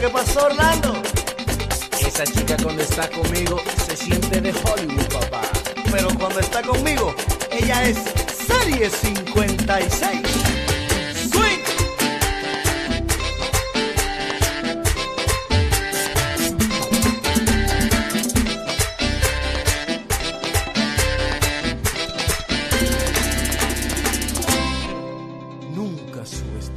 ¿Qué pasó, Orlando? Esa chica cuando está conmigo se siente de Hollywood, papá. Pero cuando está conmigo, ella es Serie 56. ¡Swing! Nunca subestimes.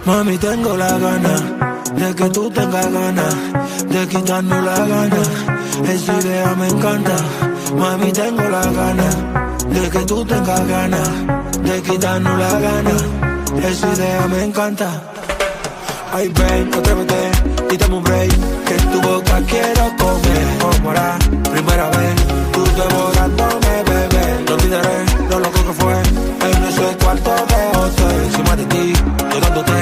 Mami, tengo la gana de que tú tengas ganas de quitarnos la gana. Esa idea me encanta. Mami, tengo la gana de que tú tengas ganas de quitarnos la gana. Esa idea me encanta. Ay, ven, atrévete y dame un break, que en tu boca quiero comer. Como la primera vez, tú devorándome, bebé. No olvidaré lo loco que fue en ese cuarto de hotel. Encima de ti, yo dándote.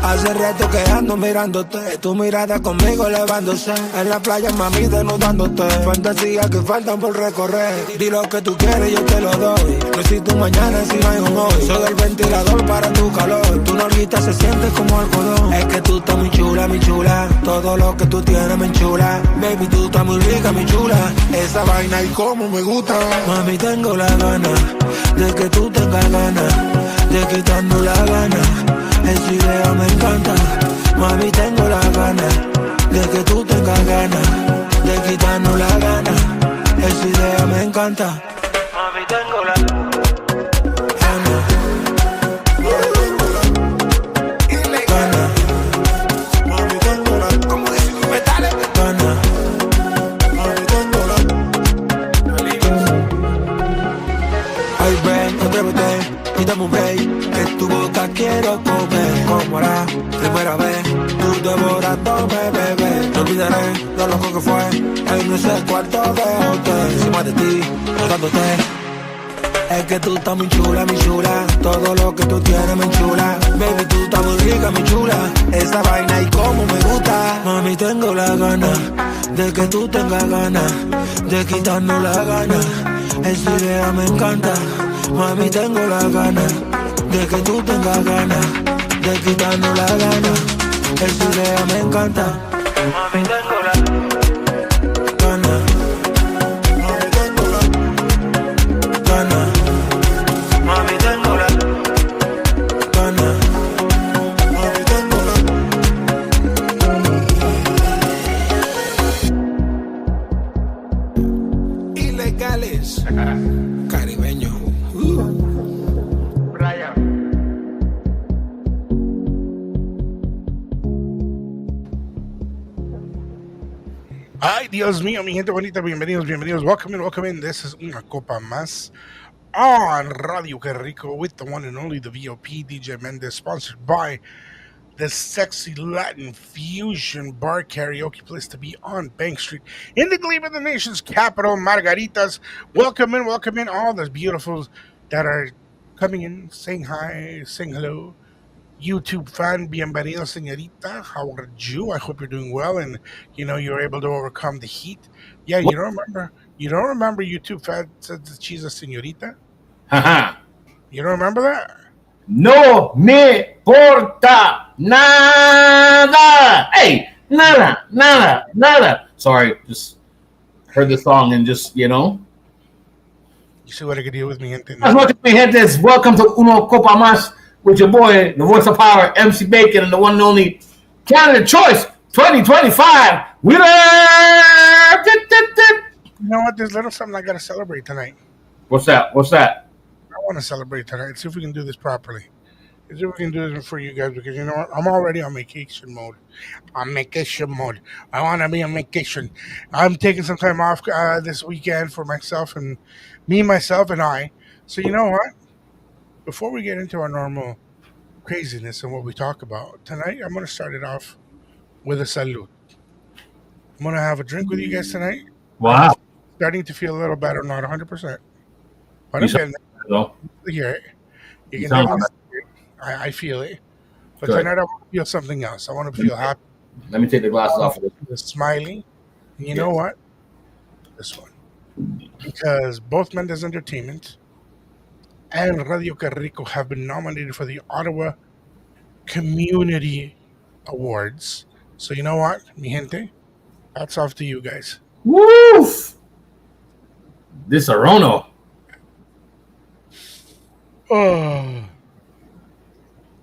Hace rato que ando mirándote, tu mirada conmigo elevándose. En la playa, mami, desnudándote. Fantasías que faltan por recorrer. Di lo que tú quieres, yo te lo doy. No existe un mañana si no hay un hoy. Soy el ventilador para tu calor. Tu nalguita se siente como algodón. Es que tú estás muy chula, mi chula. Todo lo que tú tienes me enchula. Baby, tú estás muy rica, mi chula. Esa vaina y cómo me gusta. Mami, tengo la gana de que tú tengas ganas de quitarnos la gana. Esa idea me encanta. Mami, tengo la gana de que tú tengas ganas de quitarnos la gana. Esa idea me encanta. Mami, tengo la gana. Gana. Mami, tengo la. ¿Cómo decirlo? Metales. Gana. Mami, tengo la. Ay, ven, atrévete y dame un break, que en tu boca quiero comer. Como la primera vez, tú devorándome, bebé. No olvidaré lo loco que fue en ese cuarto de hotel. Encima de ti, yo dándote. Es que tú estás muy chula, mi chula. Todo lo que tú tienes me enchula. Baby, tú estás muy rica, mi chula. Esa vaina y cómo me gusta. Mami, tengo la gana de que tú tengas ganas de quitarnos la gana. Esa idea me encanta. Mami, tengo la gana de que tú tengas ganas de quitarnos la gana. Esa idea me encanta. Mami, tengo la gana. Mami, tengo la gana. Mami, tengo la gana. Mami, tengo la. Ilegales. Caribeño. Ay, Dios mío, mi gente bonita, bienvenidos. Welcome in. This is Una Copa Más on Radio Qué Rico with the one and only, the VOP, DJ Mendez, sponsored by the sexy Latin fusion bar karaoke place to be on Bank Street in the gleam of the nation's capital, Margaritas. Welcome in all those beautifuls that are coming in, saying hi, saying hello. YouTube fan, bienvenido, señorita. How are you? I hope you're doing well, and you're able to overcome the heat. Yeah, you don't remember YouTube fan said that she's a señorita? You don't remember that? No me importa nada. Hey, nada. Sorry, just heard the song and just, You see what I could do with me, gente. As much as mi gente is welcome to Una Copa Más with your boy, the voice of power, MC Bacon, and the one and only Canada Choice 2025. Winner! You know what? There's a little something I got to celebrate tonight. What's that? I want to celebrate tonight. See if we can do this properly. See if we can do this for you guys, because you know what? I'm already on vacation mode. I want to be on vacation. I'm taking some time off this weekend for myself and I. So you know what? Before we get into our normal craziness and what we talk about tonight, I'm going to start it off with a salud. I'm going to have a drink with you guys tonight. Wow. I'm starting to feel a little better, not 100%. But I'm getting there. Here, you can definitely see it. I feel it. But Good. tonight I want to feel something else. I want to feel happy. Let me take the glasses off. Smiling. And you know what? This one. Because both Mendez Entertainment and Radio Que Rico have been nominated for the Ottawa Community Awards. So you know what, mi gente? Hats off to you guys. Woof! This Arono. Oh,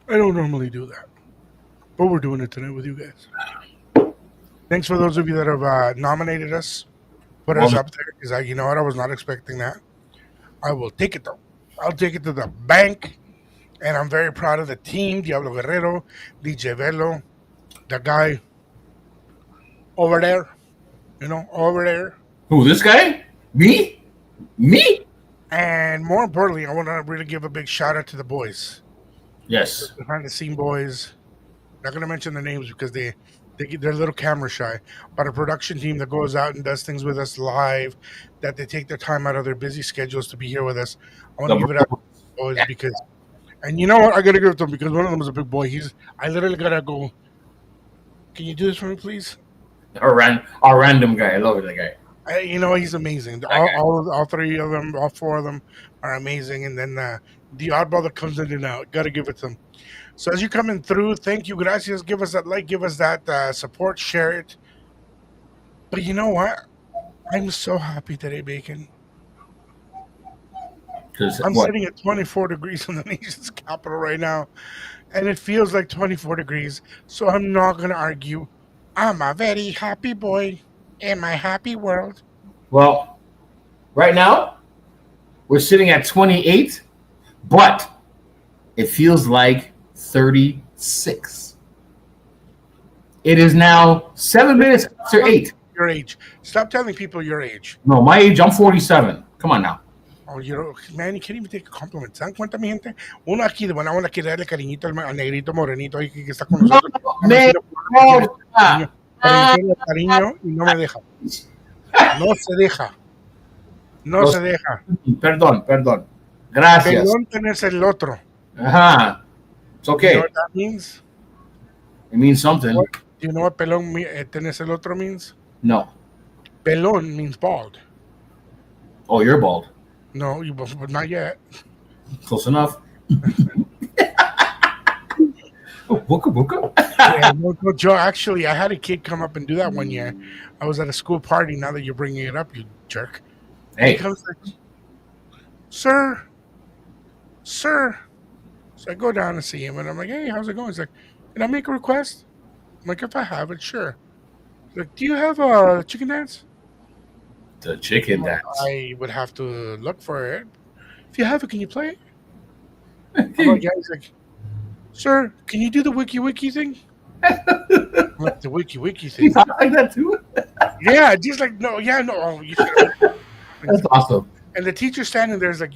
I don't normally do that, but we're doing it tonight with you guys. Thanks for those of you that have nominated us, put us up there, because you know what, I was not expecting that. I will take it though. I'll take it to the bank, and I'm very proud of the team, Diablo Guerrero, DJ Velo, the guy over there, over there. Who, this guy? Me? And more importantly, I want to really give a big shout out to the boys. Yes. The behind the scene boys. Not going to mention their names because they're a little camera shy. But a production team that goes out and does things with us live, that they take their time out of their busy schedules to be here with us. I want to give it up to the boys because, and you know what? I got to give it to them because one of them is a big boy. I literally got to go, can you do this for me, please? Our random guy. I love it, that guy. He's amazing. All three of them, all four of them are amazing. And then the oddball that comes in and out, got to give it to them. So as you're coming through, thank you, gracias. Give us that like, give us that support, share it. But you know what? I'm so happy today, Bacon. I'm sitting at 24 degrees in the nation's capital right now, and it feels like 24 degrees. So I'm not going to argue. I'm a very happy boy in my happy world. Well, right now, we're sitting at 28, but it feels like 36. It is now 7 minutes after 8. Your age. Stop telling people your age. No, my age, I'm 47. Come on now. Oh, man, you can't even take a compliment. ¿Se dan cuenta, mi gente? Uno aquí de buena onda quiere darle cariñito al negrito morenito ahí que está con nosotros. Cariño y no me deja. No se deja. No se deja. Perdón. Gracias. Pelón tenés el otro. Ajá. It's okay. You know what that means? It means something. Do you know what pelón tenés el otro means? No. Pelón means bald. Oh, you're bald. No, but not yet. Close enough. Oh, Booka. Yeah, no, Joe, actually, I had a kid come up and do that one year. I was at a school party. Now that you're bringing it up, you jerk. Hey. He comes like, sir. So I go down and see him, and I'm like, hey, how's it going? He's like, can I make a request? I'm like, if I have it, sure. He's like, do you have a chicken dance? The chicken dance. I would have to look for it. If you have it, can you play it? I'm like, yeah. He's like, sir, can you do the wiki thing? I'm like, the wiki thing. You talk like that too? Yeah, just like, no. Oh, you should. That's awesome. And the teacher standing there is like,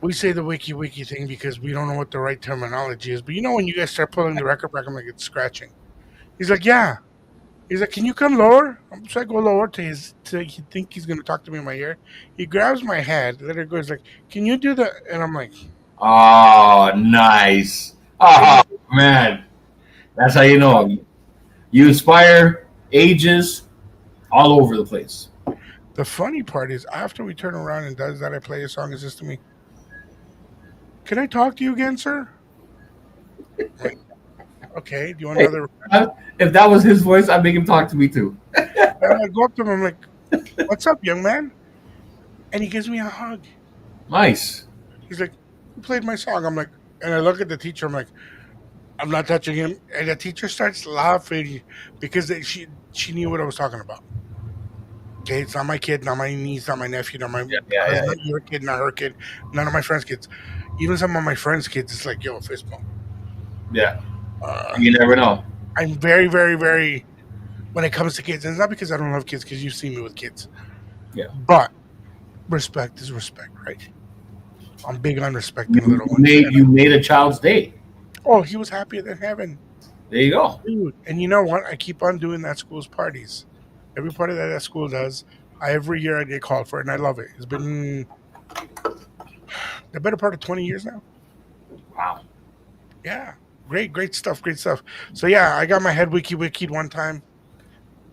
we say the wiki thing because we don't know what the right terminology is. But when you guys start pulling the record back, I'm like, it's scratching. He's like, yeah. He's like, can you come lower? So I go lower to he think he's going to talk to me in my ear. He grabs my head. Then he goes like, can you do that? And I'm like, oh, nice. Oh, man. That's how you know. You inspire ages all over the place. The funny part is after we turn around and does that, I play a song. Is this to me? Can I talk to you again, sir? Like, okay. Do you want another? If that was his voice, I'd make him talk to me too. And I go up to him. I'm like, what's up, young man? And he gives me a hug. Nice. He's like, who played my song? I'm like, and I look at the teacher. I'm like, I'm not touching him. And the teacher starts laughing because she knew what I was talking about. Okay, it's not my kid, not my niece, not my nephew, not my not your kid, not her kid, none of my friends' kids. Even some of my friends' kids, it's like, yo, fist bump. Yeah. You never know. I'm very, very, very, when it comes to kids, and it's not because I don't love kids, because you've seen me with kids. Yeah. But respect is respect, right? I'm big on respecting little ones. You made a child's day. Oh, he was happier than heaven. There you go. Dude. And you know what? I keep on doing that school's parties. Every party that school does, every year I get called for it, and I love it. It's been the better part of 20 years now. Wow. Yeah. Great stuff. So, yeah, I got my head wiki'd one time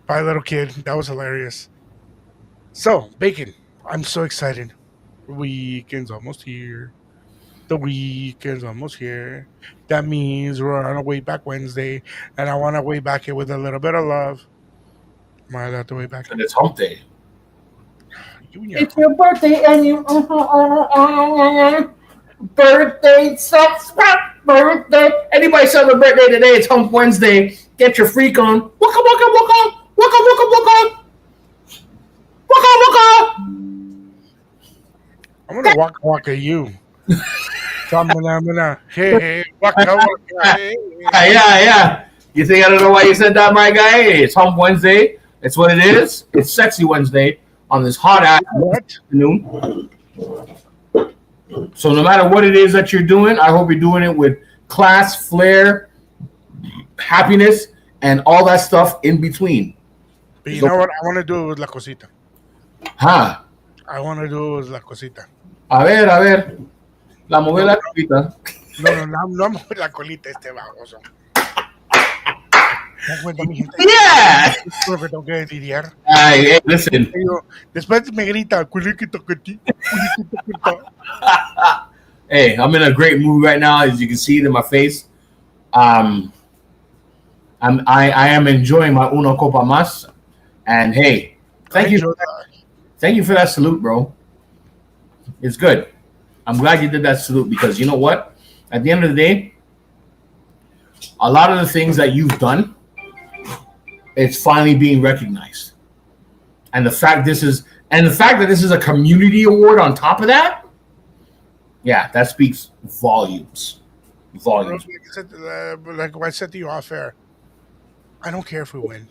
by a little kid. That was hilarious. So, Bacon, I'm so excited. Weekend's almost here. The weekend's almost here. That means we're on our way back Wednesday, and I want to way back it with a little bit of love. Am I allowed to way back? And it's hump day. It's your birthday and you birthday sucks. Birthday. Anybody celebrate birthday today? It's Hump Wednesday. Get your freak on. Waka waka waka waka waka waka waka waka. I'm gonna walk at you. Hey, waka. Hey. Yeah. You think I don't know why you said that, my guy? Hey, it's Hump Wednesday. It's what it is. It's Sexy Wednesday on this hot ass afternoon. So no matter what it is that you're doing, I hope you're doing it with class, flair, happiness, and all that stuff in between. But you know what? I want to do it with La Cosita. Huh? I want to do it with La Cosita. A ver. La mueve la colita. No, la colita este baboso. Yeah. Lo que tengo que lidiar. Hey, listen. Después me grita, culiquito que ti. Hey, I'm in a great mood right now, as you can see it in my face. I am enjoying my Una Copa Más, and hey, thank you for that salute, bro. It's good. I'm glad you did that salute because you know what? At the end of the day, a lot of the things that you've done, it's finally being recognized, and the fact that this is a community award on top of that. Yeah, that speaks volumes. Volumes. Like I said to you off air, I don't care if we win,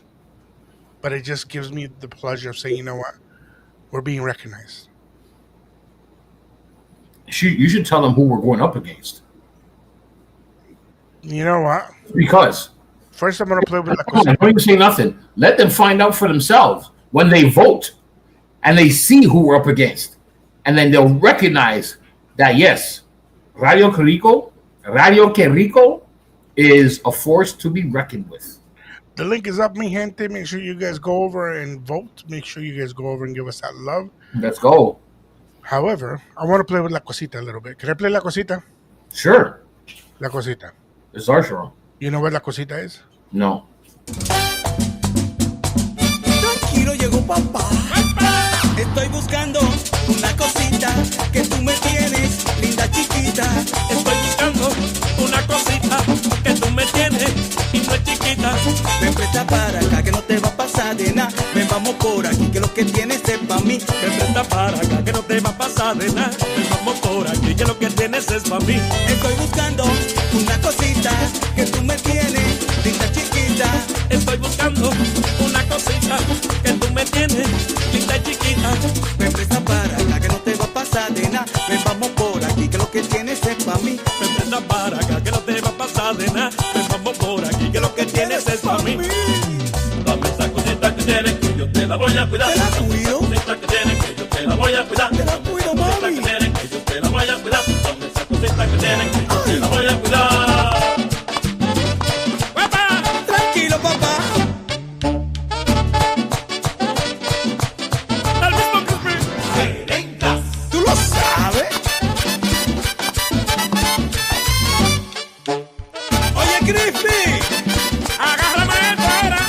but it just gives me the pleasure of saying, you know what, we're being recognized. You should tell them who we're going up against. You know what? Because first I'm going to play with don't even say nothing. Let them find out for themselves when they vote and they see who we're up against. And then they'll recognize that, yes, Radio Que Rico is a force to be reckoned with. The link is up, mi gente. Make sure you guys go over and vote. Make sure you guys go over and give us that love. Let's go. However, I want to play with La Cosita a little bit. Can I play La Cosita? Sure. La Cosita. It's our show. You know what La Cosita is? No. Tranquilo, llegó papá. Estoy buscando una cosita que tú me tienes, linda chiquita. Estoy buscando una cosita que tú me tienes y no es chiquita. Ven presta para acá que no te va a pasar de nada. Ven vamos por aquí que lo que tienes es pa' mí. Ven presta para acá que no te va a pasar de nada. Ven vamos por aquí que lo que tienes es pa' mí. Estoy buscando una cosita que tú me tienes, linda chiquita. Estoy buscando una cosita que tú me tienes, linda y chiquita. Ven presta para acá que no te va a pasar de nada. Ven vamos por aquí que lo que tienes es pa' mí. Ven presta para acá que no te va a pasar de nada. Ven vamos por aquí que lo que tienes es pa' mí. Dame esa cosita que tienes que yo te la voy a cuidar. Te la cuido. Dame esa cosita que tienes que yo te la voy a cuidar. Te la cuido, mami. Dame esa cosita que tienes que yo te la voy a cuidar. Dame esa cosita que tienes que yo te la voy a cuidar. Tranquilo, papá. ¿Tú lo sabes? Oye, Crispy, Agárrame fuera.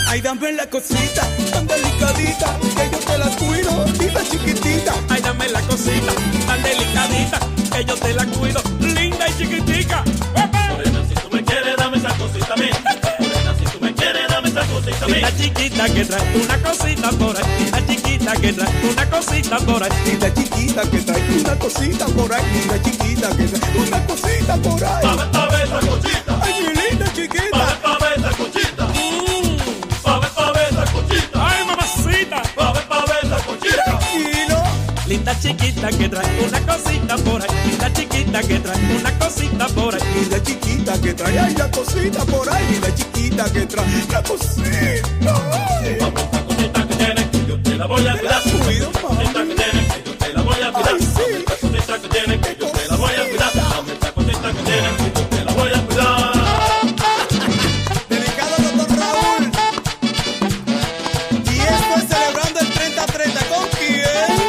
ay, dame la cosita tan delicadita que yo te la cuido, linda chiquitita. Ay, dame la cosita tan delicadita que yo te la cuido, linda y chiquitica. Morena, si tú me quieres, dame esa cosita a mí. Morena, si tú me quieres, dame esa cosita a mí. Linda chiquita que trae una cosita por ahí. Linda chiquita que trae una cosita por ahí. Linda chiquita que trae una cosita por ahí, linda chiquita que trae una cosita por ahí. Pa' ver esa cosita. Ay, mi linda chiquita. Pa' ver esa cosita. Pa' ver esa cosita. Ay, mamacita. Pa' ver esa cosita. Tranquilo. Linda chiquita que trae una cosita por ahí. Linda chiquita que trae una cosita por ahí. Linda chiquita que trae ay, la cosita por ahí, linda chiquita que trae la cosita. Ay. Vamos esa cosita que tienes que yo te la voy a Te cuidar. la cuido, Cosita mami. que tienes que yo te la voy a cuidar. Ay, sí. Dame esa cosita que tienes que yo te la voy a cuidar. Dame esa cosita que tienes que yo te la voy a cuidar. Dedicado al doctor Raúl. Y esto es celebrando el 30-30 con quién.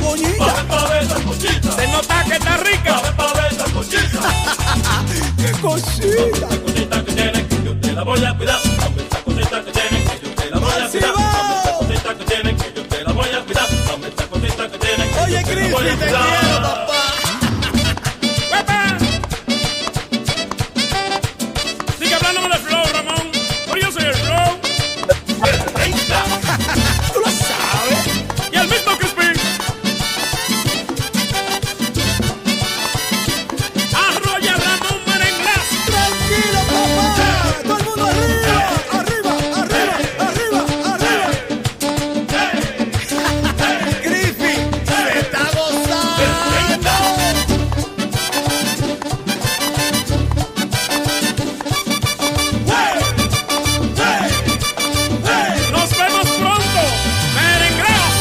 cochita. Se nota que está rica. ¡Qué cosita! Esa cosita que tiene, que yo te la voy a cuidar. Dame esa cosita que tiene, que yo te la voy a cuidar. Dame esa cosita que tiene, que yo te la voy a cuidar. Dame esa cosita que tiene, que Oye, yo te la voy a Cristi, te cuidar. quiero, papá. ¡Papá! Sigue hablándome del flow, Ramón. Pero yo soy el flow. Tú lo sabes. Y el mismo Crispin. Arroya Ramón Merenglás. Tranquilo, papá. Todo el mundo arriba. Arriba, arriba, arriba, arriba. Cristi, se está gozando. Nos vemos pronto. Merenglás.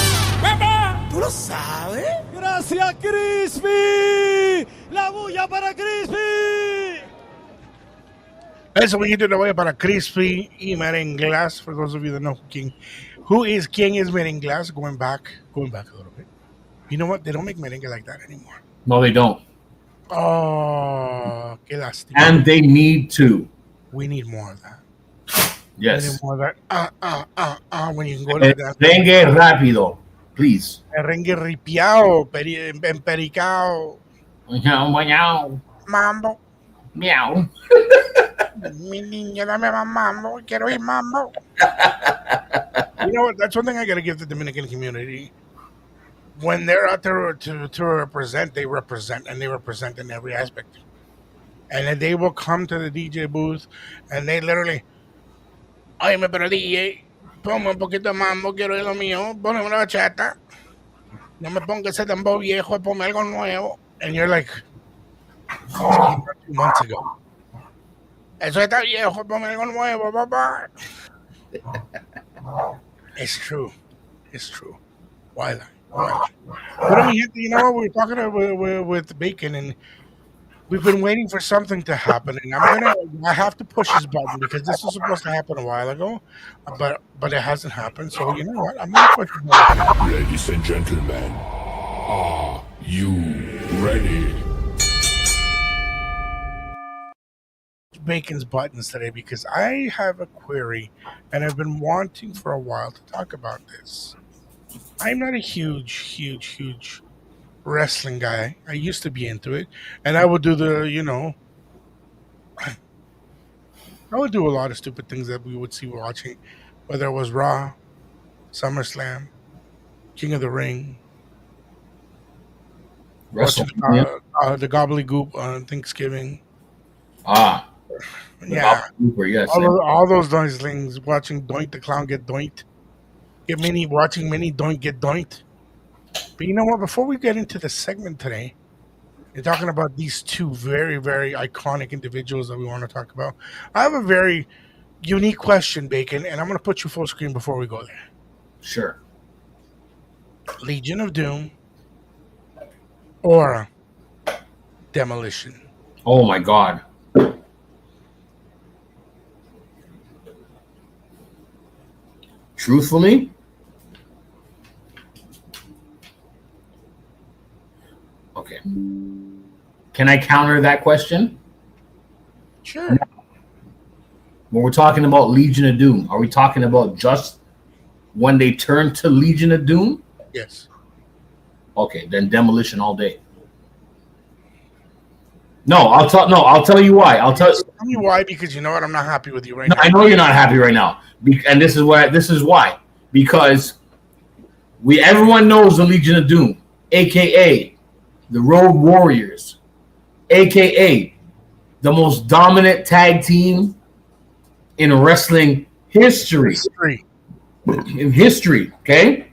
¡Papá! ¿Tú lo sabes? Gracias, Crispy. La bulla para Crispy. Eso, mi gente, le voy para Crispy y Merenglas. For those of you that know Quién is Merenglas, going back a little bit. You know what? They don't make merengue like that anymore. No, they don't. Oh, qué lástima. And they need to. We need more of that. We need Yes. more of that. When you can go to that. Merengue rápido, please. Merengue ripiao, empericao, Meow, meow, mambo. meow. Mi niña, dame más mambo. Quiero ir mambo. You know what? That's one thing I got to give the Dominican community. When they're out there to represent, they represent, and they represent in every aspect. And then they will come to the DJ booth, and they literally, oye, pero DJ, ponme un poquito de mambo, quiero ir lo mío, ponme una bachata. No me ponga ese tambo viejo, ponme algo nuevo. And you're like, 2 months ago. Eso está viejo, ponme algo nuevo, papá. It's true. It's true. Why not? But I mean, you know what? We were talking with Bacon, and we've been waiting for something to happen. And I have to push his button because this was supposed to happen a while ago, but it hasn't happened. So you know what? I'm gonna push his button. Ladies and gentlemen, are you ready? Bacon's buttons today because I have a query, and I've been wanting for a while to talk about this. I'm not a huge wrestling guy. I used to be into it, and I would do I would do a lot of stupid things that we would see watching, whether it was Raw, SummerSlam, King of the Ring, watching, the Gobbledygook on Thanksgiving. Yeah, Yes. all those nice things. Watching Doink the Clown get doinked. Watching Minnie Doink get doinked. But you know what? Before we get into the segment today, you're talking about these two very, very iconic individuals that we want to talk about. I have a very unique question, Bacon, and I'm going to put you full screen before we go there. Sure. Legion of Doom or Demolition? Oh my God. Truthfully, okay. Can I counter that question? Sure. When we're talking about Legion of Doom, are we talking about just when they turn to Legion of Doom? Yes. Okay, then Demolition all day. I'll tell you why. Tell me why, because you know what? I'm not happy with you right now. I know you're not happy right now. And this is why. Because everyone knows the Legion of Doom, aka the Road Warriors, aka the most dominant tag team in wrestling history. In history, okay?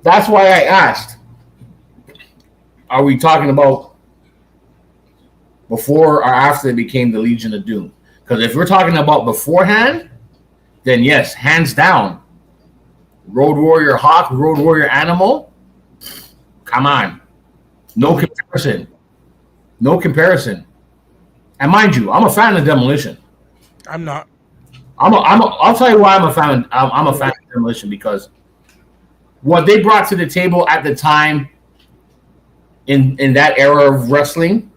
That's why I asked. Are we talking about before or after they became the Legion of Doom? Because if we're talking about beforehand, then yes, hands down, Road Warrior Hawk, Road Warrior Animal, come on. No comparison. And mind you, I'm a fan of Demolition. I'm not. I'll tell you why I'm a fan. I'm a fan of Demolition because what they brought to the table at the time in that era of wrestling,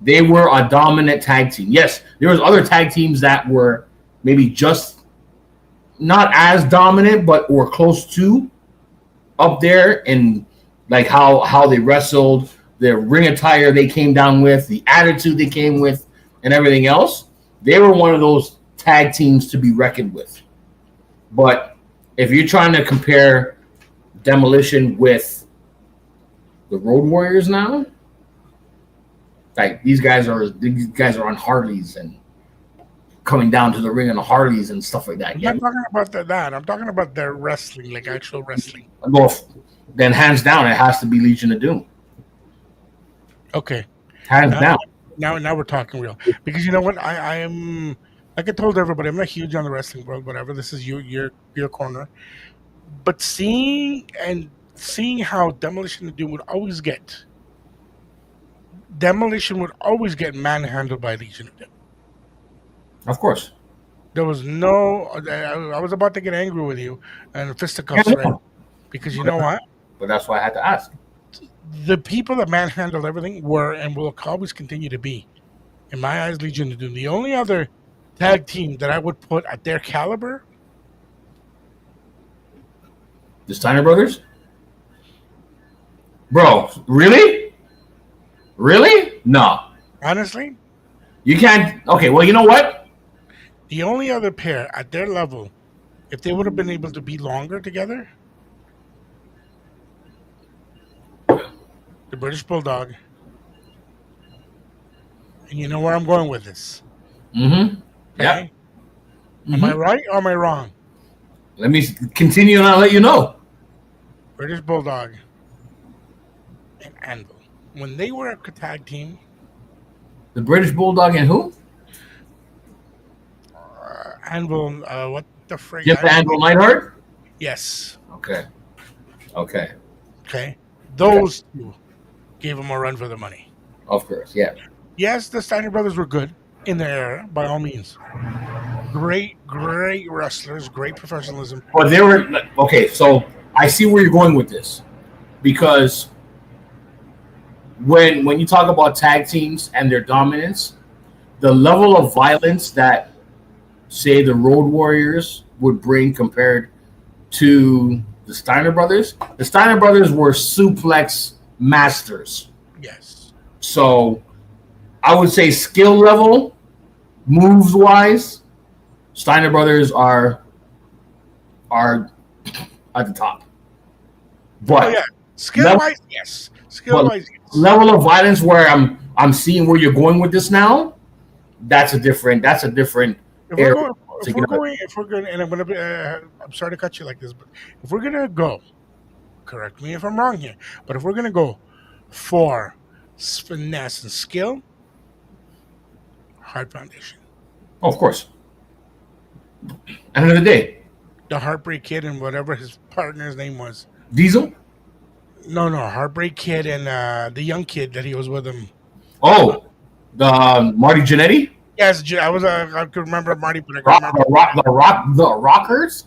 they were a dominant tag team. Yes, there was other tag teams that were maybe just not as dominant, but were close to up there in like how they wrestled, the ring attire they came down with, the attitude they came with, and everything else. They were one of those tag teams to be reckoned with. But if you're trying to compare Demolition with the Road Warriors now, like these guys are on Harleys and coming down to the ring on the Harleys and stuff like that. I'm not talking about that. I'm talking about their wrestling, like actual wrestling. Well, then hands down, it has to be Legion of Doom. Okay. Hands down. Now we're talking real. Because you know what? I am, like I told everybody, I'm not huge on the wrestling world, whatever. This is your corner. But seeing how Demolition of Doom would always get manhandled by Legion of Doom. Of course. There was no. I was about to get angry with you and fisticuffs, right? Because you know what? But that's why I had to ask. The people that manhandled everything were and will always continue to be, in my eyes, Legion of Doom. The only other tag team that I would put at their caliber, the Steiner Brothers? Bro, really? Really? No. Honestly? You can't. Okay, well, you know what? The only other pair at their level, if they would have been able to be longer together, the British Bulldog. And you know where I'm going with this. Mm-hmm. Yeah. Okay? Am I right or am I wrong? Let me continue and I'll let you know. British Bulldog and Anvil. When they were a tag team. The British Bulldog and who? Anvil, what the frick? Just Anvil Neidhart? Yes. Okay. Those two gave them a run for the money. Of course, yeah. Yes, the Steiner brothers were good in their era, by all means. Great wrestlers, great professionalism. But they were okay. So I see where you're going with this, because when you talk about tag teams and their dominance, the level of violence that, say, the Road Warriors would bring compared to the Steiner brothers were suplex masters. Yes. So I would say skill level, moves wise, Steiner brothers are at the top. But skill wise, yes. Skill wise, yes. Level of violence where I'm seeing where you're going with this now. That's a different. If we're going, and I'm sorry to cut you like this, but if we're gonna go, correct me if I'm wrong here, but if we're gonna go for finesse and skill, Hard Foundation. Oh, of course. End of the day, the Heartbreak Kid and whatever his partner's name was. Diesel? No, Heartbreak Kid and the young kid that he was with him. Oh, the Marty Jannetty? Yes, I could remember Marty, but I can't remember the Rockers.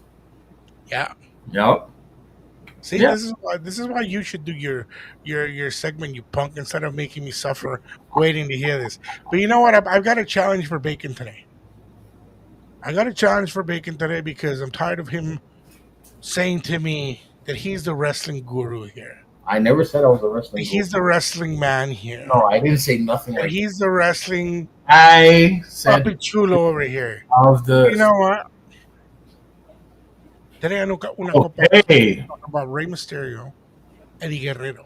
Yeah. Yep. See, yeah. This is why you should do your segment, you punk, instead of making me suffer waiting to hear this. But you know what? I've got a challenge for Bacon today. Because I'm tired of him saying to me that he's the wrestling guru here. I never said I was a wrestling guru. He's the wrestling man here. No, I didn't say nothing like he's the wrestling I said Papi Chulo over here. Of the You know what? Today I know Una Copa Más about Rey Mysterio, Eddie Guerrero.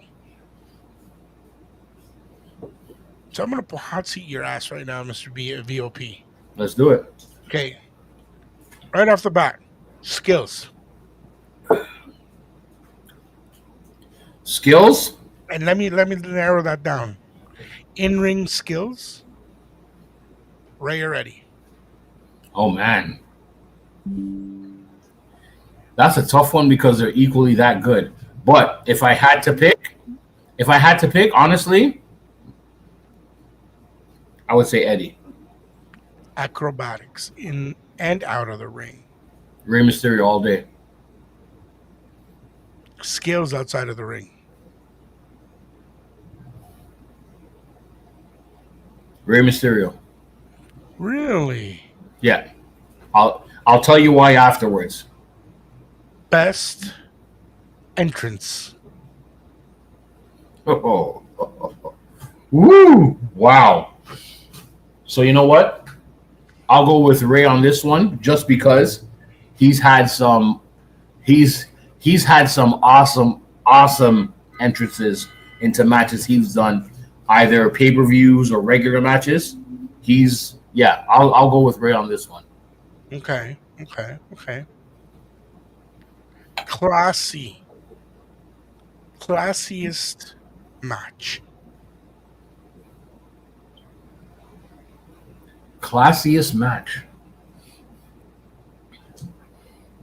So I'm going to hot seat your ass right now, Mr. VOP. Let's do it. Okay. Right off the bat, skills. Skills? And let me narrow that down. In-ring skills, Rey or Eddie? Oh, man. That's a tough one because they're equally that good. But if I had to pick, honestly, I would say Eddie. Acrobatics in and out of the ring. Rey Mysterio all day. Skills outside of the ring. Rey Mysterio. Really? Yeah. I'll tell you why afterwards. Best entrance. Oh. Woo! Wow. So you know what? I'll go with Rey on this one just because he's had some awesome entrances into matches he's done, either pay-per-views or regular matches. I'll go with Rey on this one. Okay. Classiest match. Classiest match.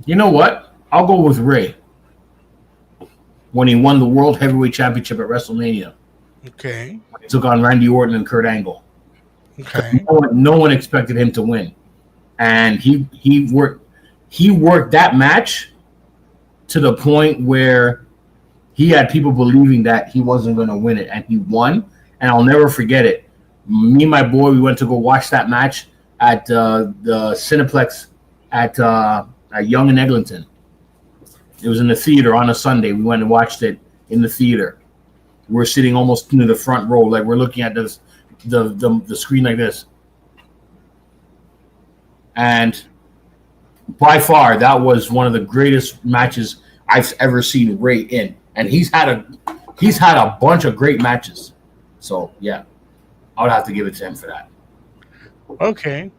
You know what? I'll go with Rey when he won the World Heavyweight Championship at WrestleMania. Okay. He took on Randy Orton and Kurt Angle. Okay. No one expected him to win, and he worked that match to the point where he had people believing that he wasn't going to win it, and he won. And I'll never forget it. Me and my boy, we went to go watch that match at the Cineplex at Yonge and Eglinton. It was in the theater on a Sunday. We went and watched it in the theater. We're sitting almost near the front row, like we're looking at this the screen like this. And by far, that was one of the greatest matches I've ever seen Rey in. And he's had a bunch of great matches. So yeah, I would have to give it to him for that. Okay.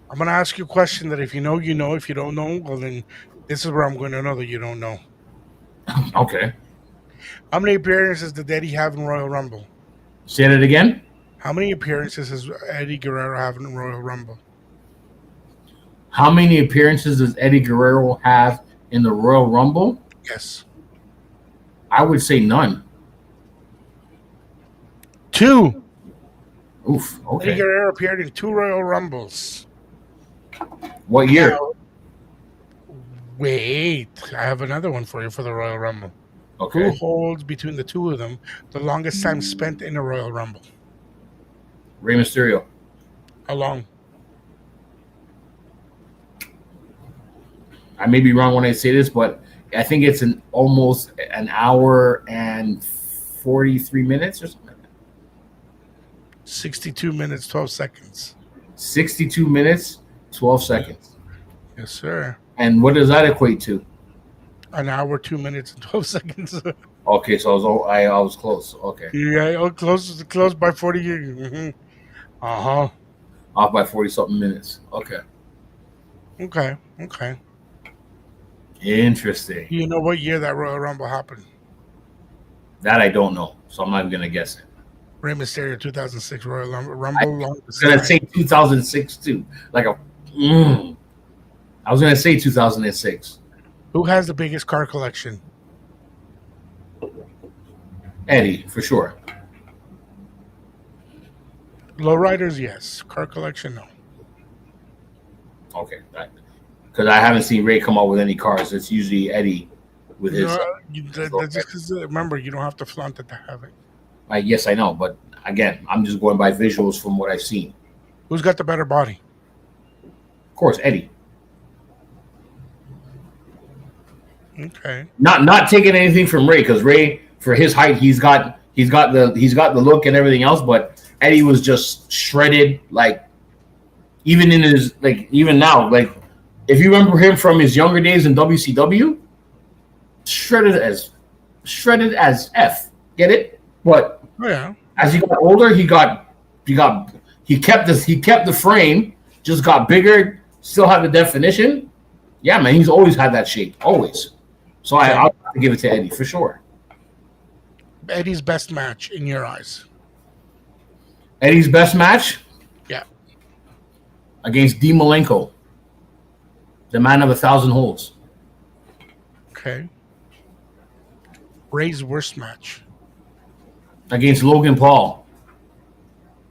I'm going to ask you a question that if you know, you know. If you don't know, well, then this is where I'm going to know that you don't know. Okay. How many appearances did Eddie have in Royal Rumble? Say that again? How many appearances does Eddie Guerrero have in Royal Rumble? How many appearances does Eddie Guerrero have in the Royal Rumble? Yes. I would say none. 2. Oof. Okay. Eddie Guerrero appeared in 2 Royal Rumbles. What year? Now, wait, I have another one for you for the Royal Rumble. Okay. Who holds between the two of them the longest time spent in a Royal Rumble? Rey Mysterio. How long? I may be wrong when I say this, but I think it's almost an hour and 43 minutes or something like that. 62 minutes, 12 seconds. 62 minutes, 12 seconds. Yes, sir. And what does that equate to? An hour, 2 minutes, and 12 seconds. Okay, so I was close. Okay. Yeah, close by 40 years. Mm-hmm. Uh-huh. Off by 40-something minutes. Okay. Okay. Interesting. You know what year that Royal Rumble happened? That I don't know, so I'm not going to guess it. Rey Mysterio 2006 Royal Rumble. I was going to say 2006 too. I was going to say 2006. Who has the biggest car collection? Eddie, for sure. Lowriders, yes. Car collection, no. Okay. Because I haven't seen Rey come out with any cars. It's usually Eddie with his. That's just because, remember, you don't have to flaunt it to have it. Yes, I know. But again, I'm just going by visuals from what I've seen. Who's got the better body? Of course, Eddie. Okay. Not taking anything from Rey, because Rey, for his height, he's got the look and everything else, but Eddie was just shredded, even in his even now, if you remember him from his younger days in WCW, shredded as F. Get it? But as he got older, he kept the frame, just got bigger, still had the definition. Yeah, man, he's always had that shape, always. So I'll have to give it to Eddie for sure. Eddie's best match in your eyes? Eddie's best match? Yeah. Against Dean Malenko, the man of 1,000 holds. Okay. Rey's worst match? Against Logan Paul.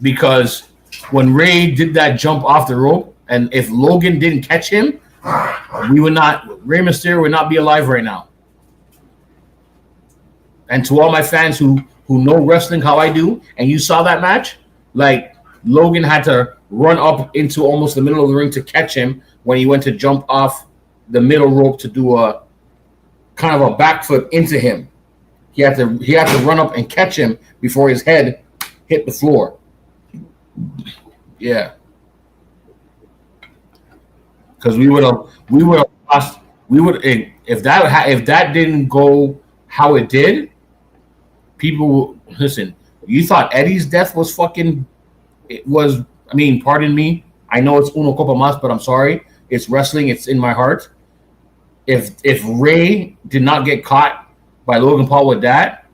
Because when Rey did that jump off the rope, and if Logan didn't catch him, Rey Mysterio would not be alive right now. And to all my fans who who know wrestling how I do, and you saw that match, like Logan had to run up into almost the middle of the ring to catch him when he went to jump off the middle rope to do a kind of a back flip into him. He had to run up and catch him before his head hit the floor. Yeah. Because we would have lost. We would if that didn't go how it did. People listen. You thought Eddie's death was fucking. It was. I mean, pardon me. I know it's Una Copa Más, but I'm sorry. It's wrestling. It's in my heart. If Rey did not get caught by Logan Paul with that,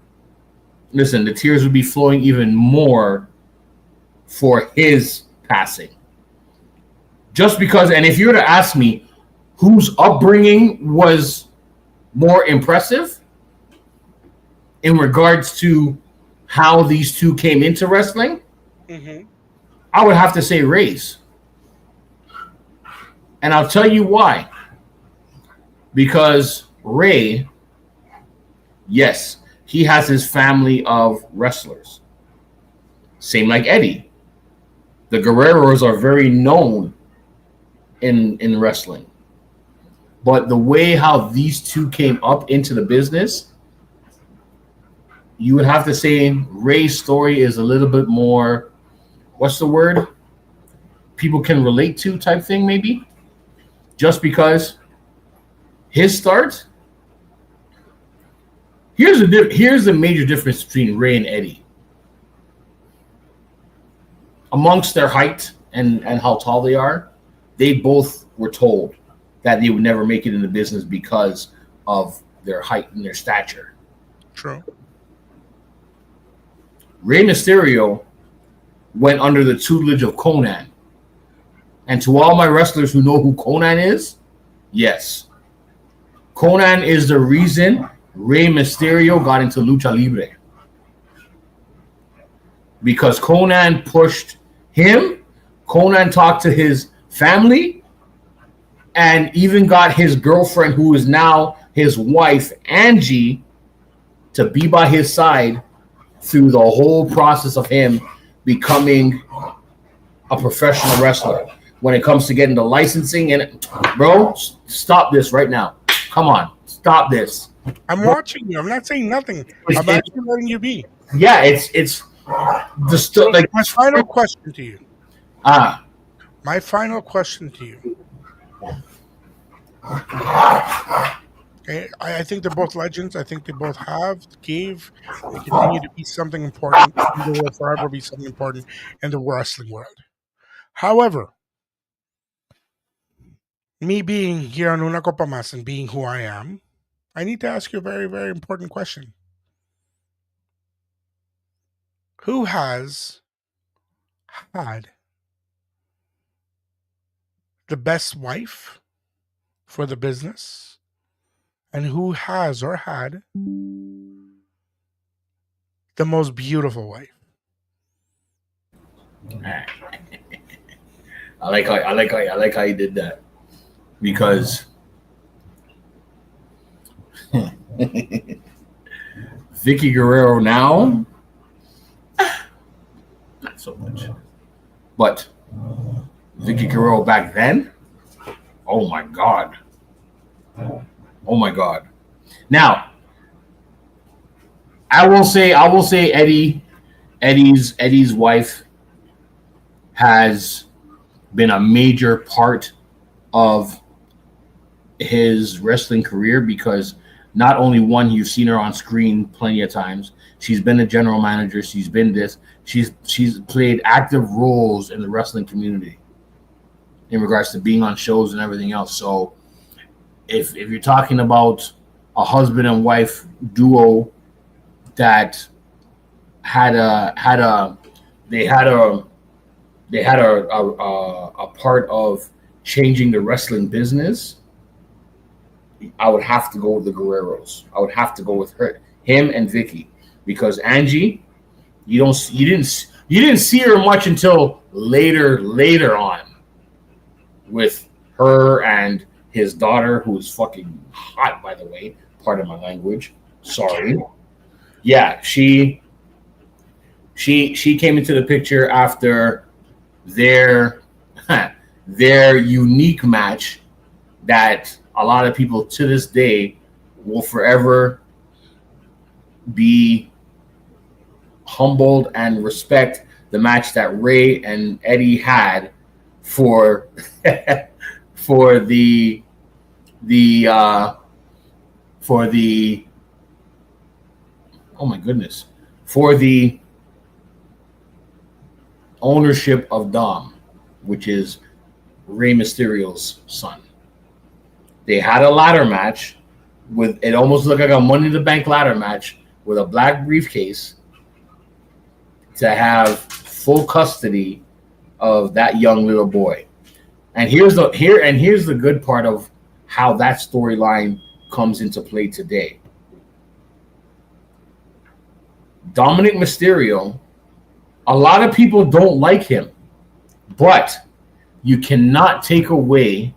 listen, the tears would be flowing even more for his passing. Just because, and if you were to ask me whose upbringing was more impressive in regards to how these two came into wrestling, I would have to say Rey's. And I'll tell you why. Because Rey, yes, he has his family of wrestlers. Same like Eddie. The Guerreros are very known in wrestling. But the way how these two came up into the business, you would have to say Rey's story is a little bit more, what's the word? People can relate to type thing, maybe. Just because his start. Here's the major difference between Rey and Eddie. Amongst their height and how tall they are, they both were told that they would never make it in the business because of their height and their stature. True. Rey Mysterio went under the tutelage of Conan. And to all my wrestlers who know who Conan is, yes. Conan is the reason Rey Mysterio got into Lucha Libre. Because Conan pushed him, Conan talked to his family, and even got his girlfriend, who is now his wife, Angie, to be by his side through the whole process of him becoming a professional wrestler. When it comes to getting the licensing, and bro, stop this right now. Come on, stop this. I'm watching you. I'm not saying nothing. I'm actually letting you be. Yeah, it's the like my final question to you. My final question to you. Okay, I think they're both legends. I think they both gave, and continue to be something important. They will forever be something important in the wrestling world. However, me being here on Una Copa Más and being who I am, I need to ask you a very, very important question. Who has had the best wife for the business, and who has or had the most beautiful wife? I like how you did that, because Vicky Guerrero now, not so much, but Vicky Guerrero back then, oh my god. Now, I will say Eddie's wife has been a major part of his wrestling career, because not only one, you've seen her on screen plenty of times. She's been a general manager. She's been this. She's played active roles in the wrestling community in regards to being on shows and everything else. So if you're talking about a husband and wife duo that had a part of changing the wrestling business, I would have to go with the Guerreros. I would have to go with him and Vicky, because Angie, you didn't see her much until later on with her and his daughter, who is fucking hot, by the way. Pardon my language. Sorry. Yeah, she She came into the picture after their unique match that a lot of people to this day will forever be humbled and respect the match that Rey and Eddie had for for the oh my goodness, for the ownership of Dom, which is Rey Mysterio's son. They had a ladder match with it almost looked like a Money in the Bank ladder match with a black briefcase to have full custody of that young little boy. And here's the good part of how that storyline comes into play today. Dominic Mysterio, a lot of people don't like him, but you cannot take away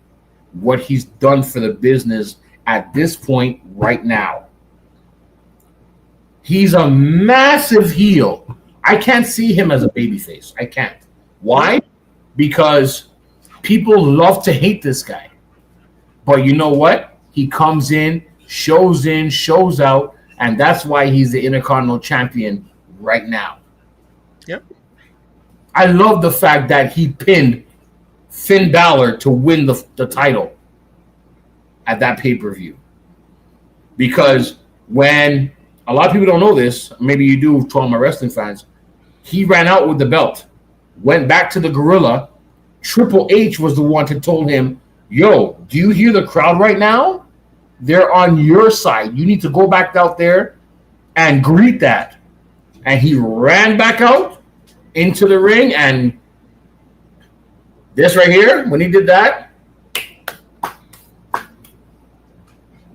what he's done for the business at this point right now. He's a massive heel. I can't see him as a babyface. I can't. Why? Because people love to hate this guy. But you know what? He comes in, shows out, and that's why he's the Intercontinental Champion right now. Yep. I love the fact that he pinned Finn Balor to win the title at that pay-per-view. Because when a lot of people don't know this, maybe you do to all my wrestling fans, he ran out with the belt, went back to the gorilla. Triple H was the one that told him, yo, do you hear the crowd right now? They're on your side. You need to go back out there and greet that. And he ran back out into the ring, and this right here, when he did that,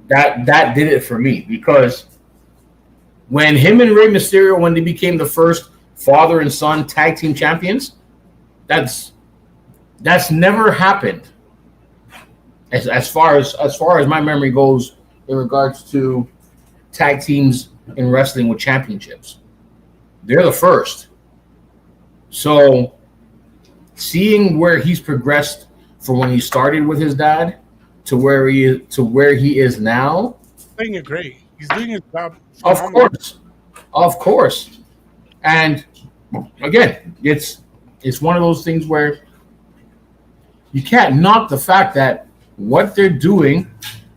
that did it for me. Because when him and Rey Mysterio, when they became the first father and son tag team champions, that's never happened. As far as my memory goes in regards to tag teams in wrestling with championships. They're the first. So seeing where he's progressed from when he started with his dad to where he is now. Doing it great. He's doing his job. Of course. And again, it's one of those things where you can't knock the fact that what they're doing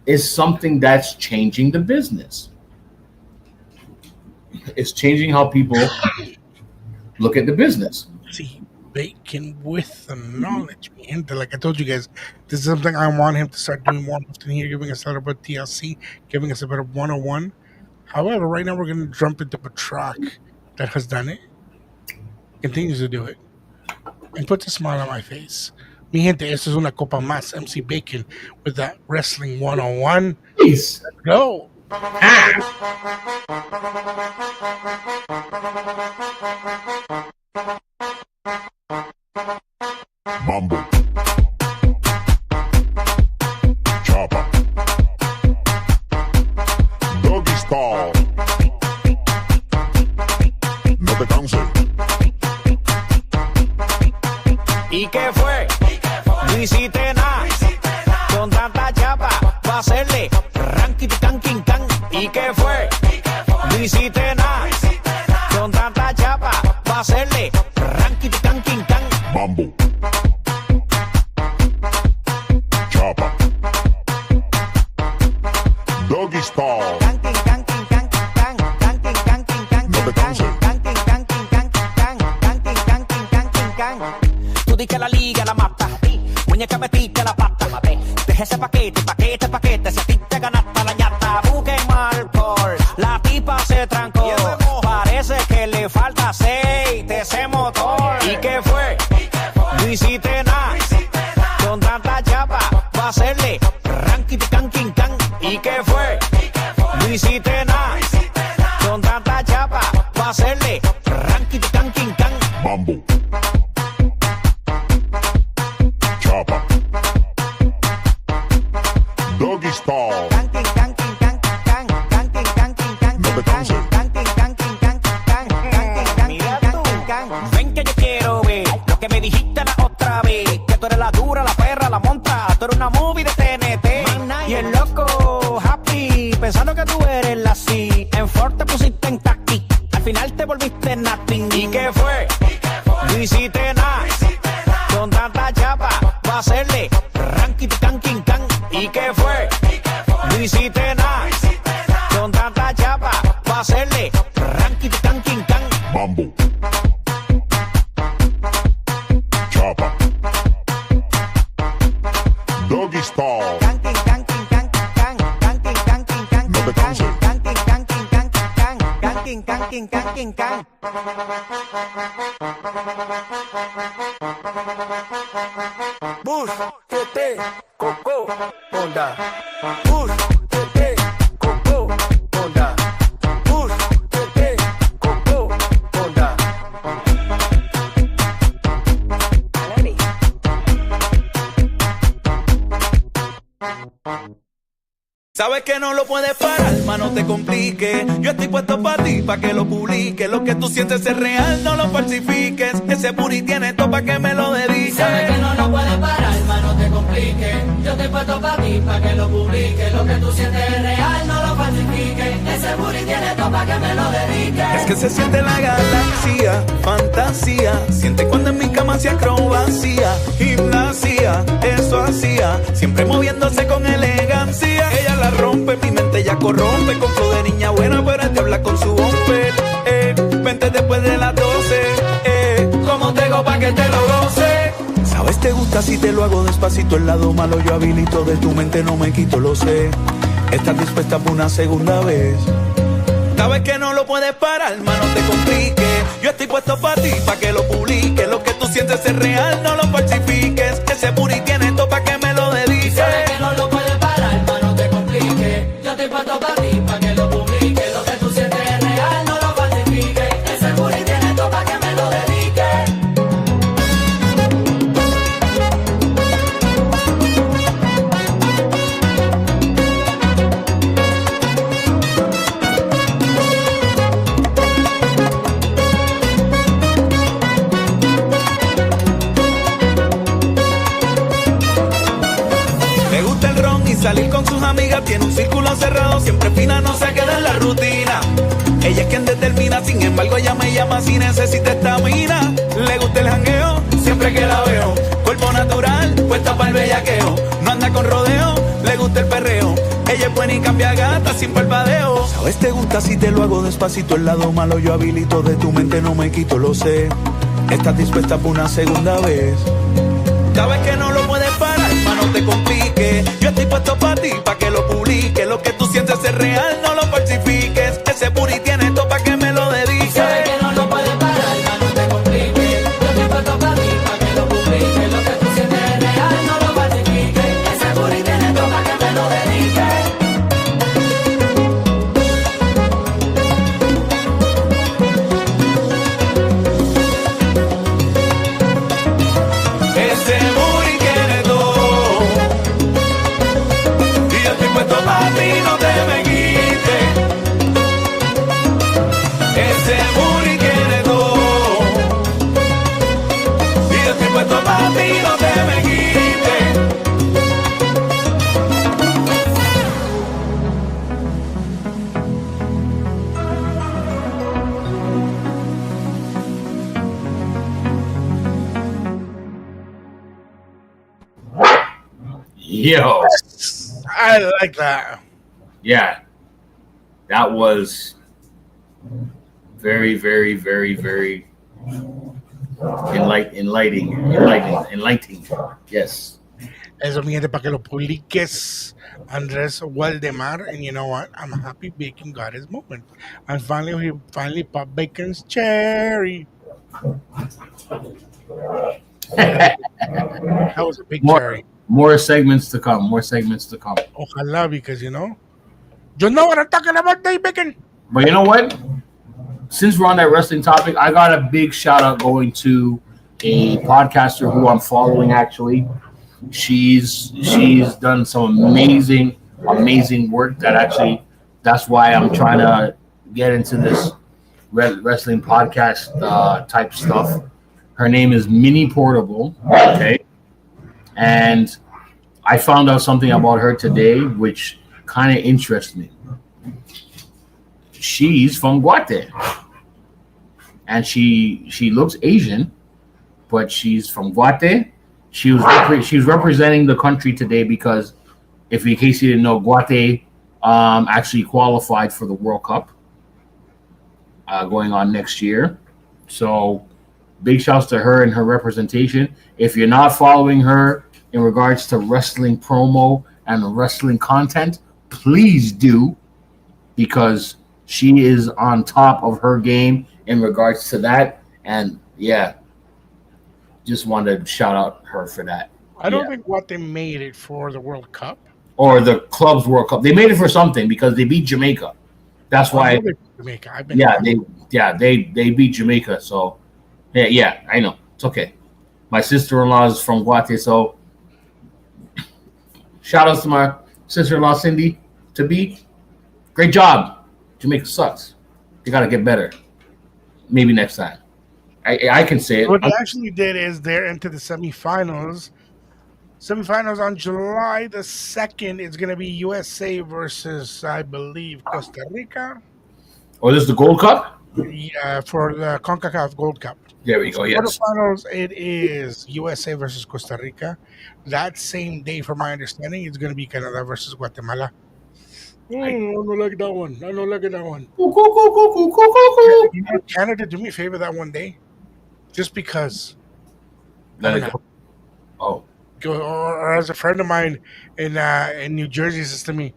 is something that's changing the business. It's changing how people look at the business. See, Bacon with the knowledge, man. Like I told you guys, this is something I want him to start doing more often here, giving us a little bit of TLC, giving us a bit of 101. However, right now we're going to jump into a track that has done it, continues to do it, and puts a smile on my face. Mi gente, esto es Una Copa Más, MC Bacon with that Wrestling 101. Peace. Let's go. Mambo. Chopper. Doggy style. No te canses. ¿Y qué fue? No hiciste nada. Con tanta chapa, va a hacerle ranking can king can. ¿Y qué fue? No hiciste nada. Con tanta chapa, va a hacerle ranking can king can. Mambo. Chopper. Doggy style. No te canses. Tú di que la liga la mata. Muñeca metiste la pata. Deja ese paquete, si a ti te ganaste la ñata. Busque mal por la tipa se trancó. Parece que le falta aceite ese motor. ¿Y qué fue? No hiciste nada. Con tanta chapa va a hacerle ranking can king can. ¿Y qué fue? No hiciste nada. Con tanta chapa va a hacerle ranking can king can. Mambo. Chopper. Doggy style. No te canses. Mira tú. ¿Y qué fue? No hiciste nada. Con tanta chapa, va a hacerle ranking, canking, can. ¿Y qué fue? No hiciste nada. Con tanta chapa, va a hacerle ranking, canking, can. Mambo. Chapa. Doggy style. Canking, canking, canking, can. Canking, canking, canking, No te can. canses. Canking, canking, canking, can. Canking, canking, canking, can. Bus, tete, coco, onda. Bus, tete, coco, onda. Bus, tete, coco, onda. Sabes que no lo puedes parar, ma, no te compliques. Yo estoy puesto para ti, para que lo publiques. Lo que tú sientes es real, no lo falsifiques. Ese booty tiene todo para que me lo dediques. Sabes que no lo puedes parar, ma, no te compliques. Yo estoy puesto para ti, para que lo publiques. Lo que tú sientes es real, no lo falsifiques. Ese booty tiene todo para que me lo dediques. Es que se siente la galaxia, fantasía. Siente cuando en mi cama hacía acrobacia, gimnasia, eso hacía. Siempre moviéndose con elegancia. Ella la rompe, mi mente ya corrompe. Con flow de niña buena, pero te habla con su bumper. Vente después de las 12. Como tengo pa' que te lo goce. Sabes, te gusta si te lo hago despacito. El lado malo yo habilito, de tu mente no me quito, lo sé. ¿Estás dispuesta por una segunda vez? Sabes que no lo puedes parar, ma, no te compliques. Yo estoy puesto para ti, para que lo publiques. Lo que tú sientes es real, no lo falsifiques. Ese booty tiene todo para que me lo dediques. Sabes que no lo puedes parar, ma, no te compliques. Yo estoy puesto para ti, para que lo publiques. Lo que tú sientes es real, no lo falsifiques. Ese booty tiene todo para que me lo dediques. Salir con sus amigas, tiene un círculo cerrado, siempre fina, no se queda en la rutina. Ella es quien determina, sin embargo ella me llama si necesita estamina. Le gusta el jangueo, siempre que la veo. Cuerpo natural, puesta para el bellaqueo. No anda con rodeo, le gusta el perreo. Ella es buena y cambia gata sin parpadeo. Sabes, te gusta si te lo hago despacito. El lado malo yo habilito, de tu mente no me quito, lo sé. ¿Estás dispuesta por una segunda vez? Sabes que no lo puedes parar, ma, no te compliques. Yo estoy puesto para ti, para que lo publiques. Lo que tú sientes es real, no lo falsifiques. Ese booty tiene todo para que me lo dediques. Sabes que no lo puedes parar, ma, no te compliques. Yo estoy puesto para ti, para que lo publiques. Lo que tú sientes es real, no lo falsifiques. Ese booty tiene todo para que me lo dediques. No te me quites. Ese booty tiene todo. Y yo estoy puesto para ti, no te me quites. Yo. I like that. Yeah, that was very, very, very, very enlightening. Yes. Eso, mi gente, para que lo publiques, Andrés Waldemar. And you know what? I'm happy Bacon got his moment. And he finally popped Bacon's cherry. That was a big cherry. More segments to come. Ojalá, because, you know, you know what I'm talking about, Dave Bacon. But you know what? Since we're on that wrestling topic, I got a big shout out going to a podcaster who I'm following. Actually, she's done some amazing work. That's why I'm trying to get into this wrestling podcast type stuff. Her name is Minnie Portable. Okay. And I found out something about her today, which kind of interests me. She's from Guate. and she looks Asian, but she's from Guate. She's representing the country today because, if in case you didn't know, Guate actually qualified for the World Cup going on next year. So big shouts to her and her representation. If you're not following her in regards to wrestling promo and wrestling content, please do, because she is on top of her game in regards to that. And yeah, just wanted to shout out her for that. I don't think what they made it for the World Cup or the Clubs World Cup. They made it for something because they beat Jamaica. That's why. Jamaica. They beat Jamaica. So yeah, I know, it's okay. My sister-in-law is from Guate, so shout outs to my sister-in-law Cindy to be. Great job. Jamaica sucks. You got to get better. Maybe next time. I can say it. What they actually did is they're into the semifinals. Semifinals on July the 2nd. It's going to be USA versus, I believe, Costa Rica. Oh, this is the Gold Cup? Yeah, for the CONCACAF Gold Cup. There we go, yes. Quarterfinals, it is USA versus Costa Rica. That same day, from my understanding, it's going to be Canada versus Guatemala. I don't like that one. I don't like that one. Canada, do me a favor that one day. Just because. Let it go. Oh. Or as a friend of mine in New Jersey says to me,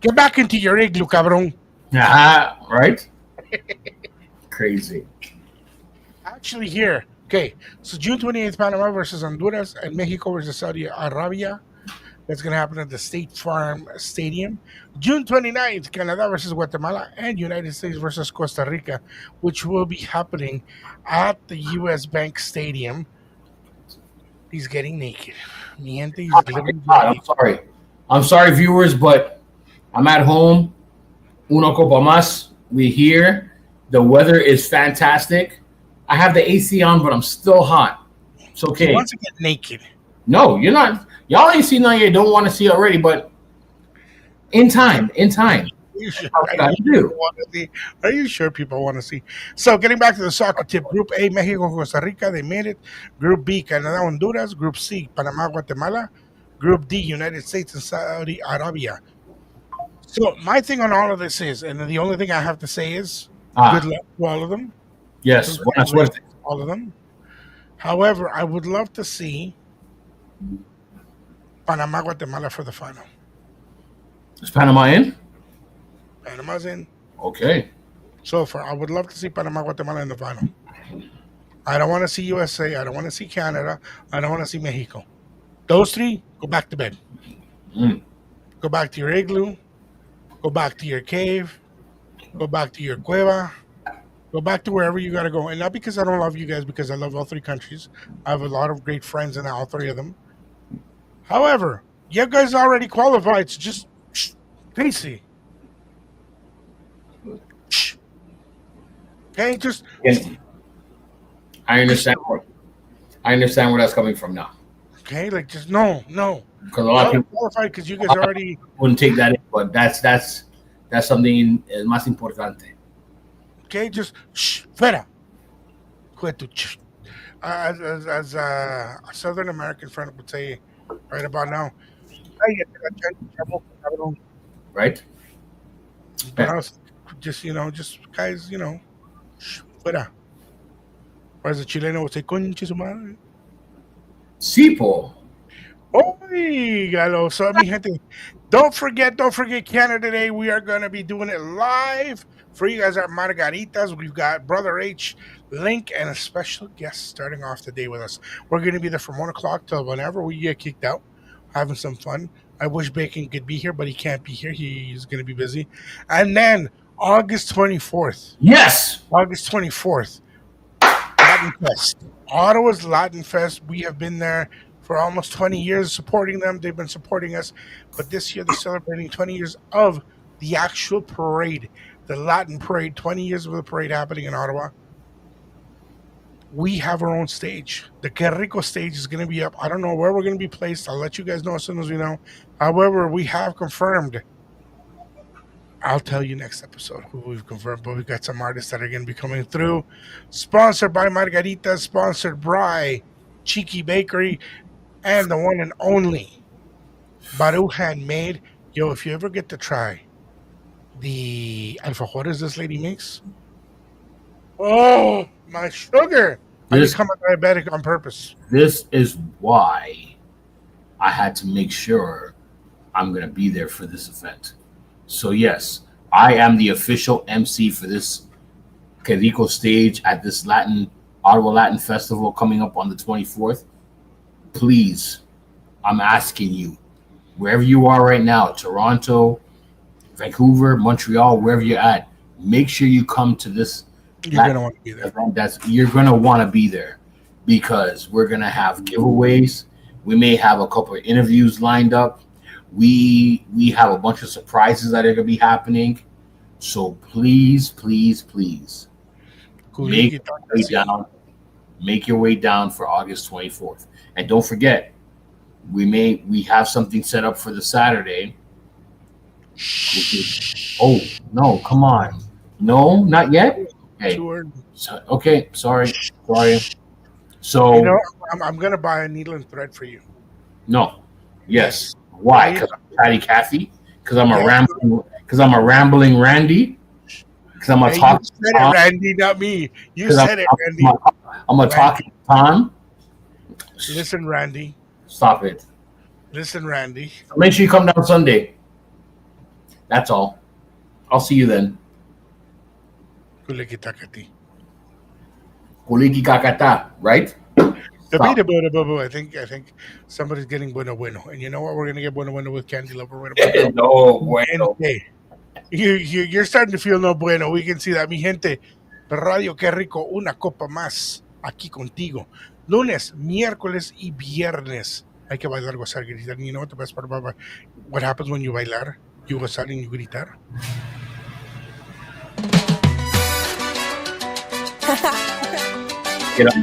get back into your igloo, cabrón. Right? Crazy. Actually, here. Okay. So June 28th, Panama versus Honduras and Mexico versus Saudi Arabia. That's going to happen at the State Farm Stadium. June 29th, Canada versus Guatemala and United States versus Costa Rica, which will be happening at the U.S. Bank Stadium. He's getting naked. I'm sorry, viewers, but I'm at home. Una Copa Más. We're here. The weather is fantastic. I have the AC on, but I'm still hot. It's okay. He wants to get naked. No, you're not. Y'all ain't seen nothing you don't want to see already, but in time. Are you sure people want to see? So getting back to the soccer tip, Group A, Mexico, Costa Rica, they made it. Group B, Canada, Honduras. Group C, Panama, Guatemala. Group D, United States and Saudi Arabia. So my thing on all of this is, and the only thing I have to say is, good luck to all of them. Yes, all of them. However, I would love to see Panama, Guatemala for the final. Is Panama in? Panama's in. Okay. So far, I would love to see Panama, Guatemala in the final. I don't want to see USA. I don't want to see Canada. I don't want to see Mexico. Those three, go back to bed. Go back to your igloo. Go back to your cave. Go back to your cueva. Go back to wherever you got to go. And not because I don't love you guys, because I love all three countries. I have a lot of great friends in all three of them. However, you guys already qualified, so just Casey. Okay, just. I understand where that's coming from now. Okay, like just no. Because a lot of people qualified because you guys already wouldn't take that in, but that's something más importante. Okay, just fuera. As a Southern American friend would say right about now. Right? Just guys, fuera. Or as a Chileno would say, conche su madre. Sipo. Oígalo. So, mi gente, don't forget Canada Day. We are going to be doing it live for you guys at Margaritas. We've got Brother H, Link, and a special guest starting off the day with us. We're going to be there from 1 o'clock till whenever we get kicked out, having some fun. I wish Bacon could be here, but he can't be here. He's going to be busy. And then August 24th. Yes! August 24th. Latin Fest. Ottawa's Latin Fest. We have been there for almost 20 years supporting them. They've been supporting us. But this year they're celebrating 20 years of the actual parade, the Latin parade, 20 years of the parade happening in Ottawa. We have our own stage. The Qué Rico stage is going to be up. I don't know where we're going to be placed. I'll let you guys know as soon as we know. However, we have confirmed I'll tell you next episode who we've confirmed, but we've got some artists that are going to be coming through. Sponsored by Margarita, sponsored by Cheeky Bakery, and the one and only Baru Handmade. Yo, if you ever get to try the alfajores this lady makes, oh, my sugar. I become a diabetic on purpose. This is why I had to make sure I'm going to be there for this event. So yes, I am the official MC for this Que Rico stage at this Ottawa Latin Festival coming up on the 24th. Please, I'm asking you, wherever you are right now, Toronto, Vancouver, Montreal, wherever you're at, make sure you come to this. You're going to want to be there. You're going to want to be there because we're going to have giveaways. We may have a couple of interviews lined up. We have a bunch of surprises that are going to be happening. So please, please, please make your way down for August 24th. And don't forget, we have something set up for the Saturday. Oh, no, come on. No, not yet? Okay, sorry. So you know, I'm going to buy a needle and thread for you. No. Yes. Why? Because I'm Chatty Cathy? Because I'm a rambling Randy? Because I'm a talking Tom? You said it, Randy, not me. You said it, Randy. I'm a talking Tom. Listen, Randy. Stop it. Listen, Randy. Make sure you come down Sunday. That's all. I'll see you then. Kuliki kakata, right? I think somebody's getting bueno. And you know what? We're going to get bueno with Candy Lover. No bueno. Hey, you're starting to feel no bueno. We can see that. Mi gente, Radio Qué Rico, Una Copa Más, aquí contigo. Lunes, miércoles y viernes. Hay que bailar, gozar, gritar. And you know what the best part about what happens when you bailar? You gozar and you gritar.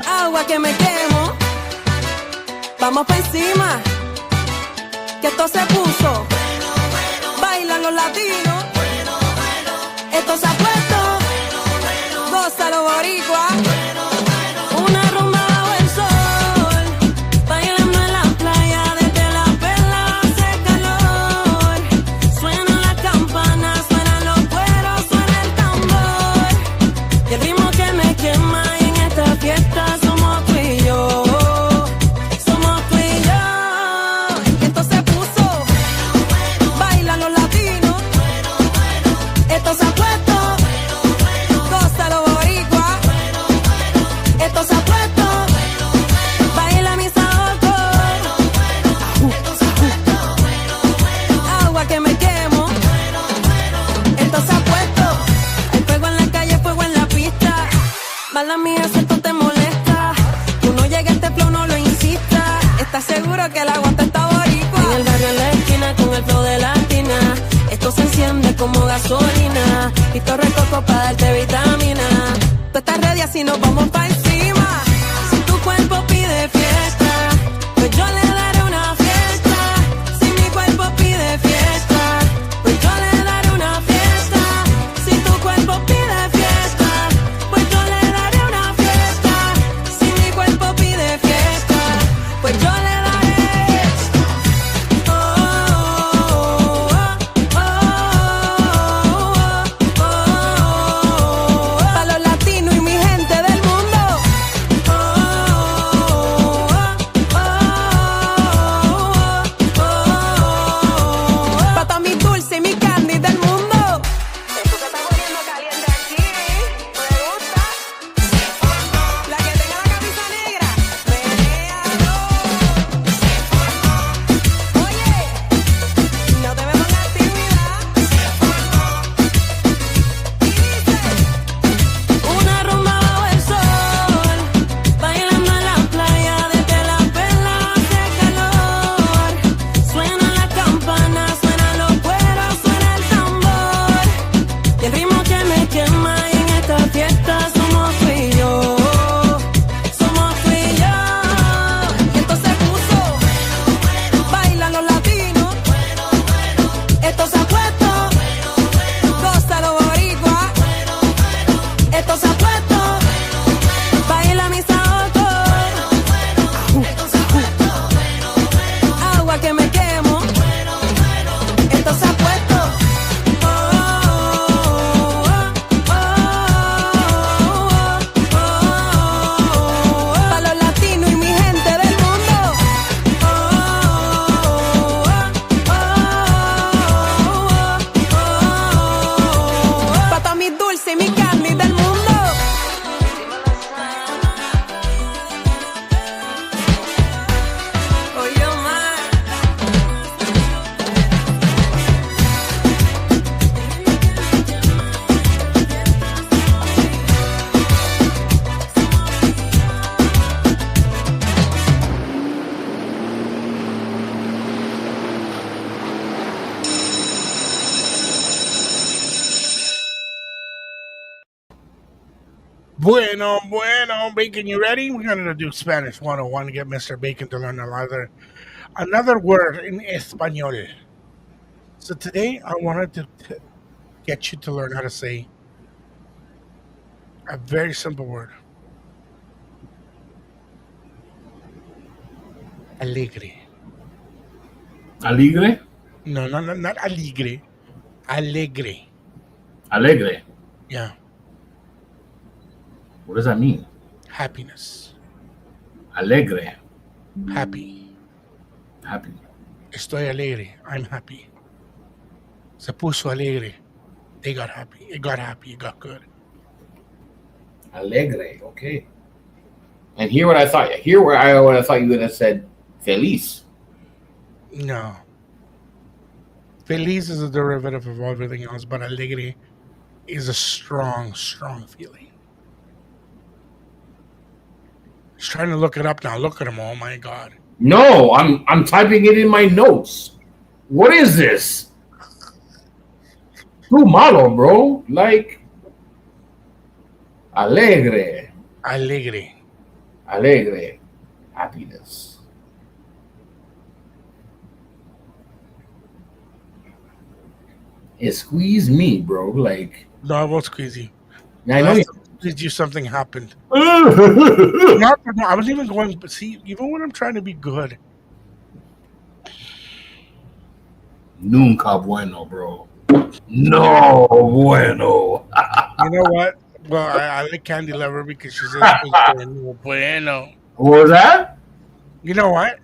Agua que me quemo, vamos pa' encima, que esto se puso, bailan los latinos, esto se ha puesto, goza los boricuas, una rumba bajo el sol, bailando en la playa desde la perla hace calor, suenan las campanas, suenan los cueros, suena el tambor, y el ritmo que me quema. Fiesta somos tú y yo, esto se puso, bailan los latinos, esto se ha puesto, goza los boricuas, esto se ha puesto, baila mi saoco, agua que me quemo, esto se ha puesto, hay fuego en la calle, fuego en la pista, mala mía, ¿estás seguro que el aguante está boricua? En el barrio, en la esquina, con el flow de latina. Esto se enciende como gasolina. Y torre coco para darte vitamina. Tú estás ready, así nos vamos pa' encima. Si tu cuerpo pide fiesta, pues yo le daré una fiesta. Si mi cuerpo pide fiesta, pues yo le daré una fiesta. Si tu cuerpo pide fiesta, pues yo le daré una fiesta. Si mi cuerpo pide fiesta, pues yo le para los latinos y mi gente del mundo. Bueno, Bacon, you ready? We're going to do Spanish 101 to get Mr. Bacon to learn another word in Espanol. So today I wanted to get you to learn how to say a very simple word. Alegre. Alegre? No, not alegre. Alegre. Alegre. Yeah. What does that mean? Happiness. Alegre. Happy. Happy. Estoy alegre. I'm happy. Se puso alegre. They got happy. It got happy. It got good. Alegre. Okay. And here what I thought. Here where I would have thought you would have said feliz. No. Feliz is a derivative of everything else, but alegre is a strong feeling. He's trying to look it up now. Look at him. Oh my God. No, I'm typing it in my notes. What is this? Too malo, bro. Like alegre. Alegre. Alegre. Happiness. It squeezed me, bro. Like no, I won't squeeze you. I know. Did you something happened? No, I was even going. But see, even when I'm trying to be good, nunca bueno, bro. No bueno. You know what? Well, I like Candy Lover because she says no bueno. What was that? You know what?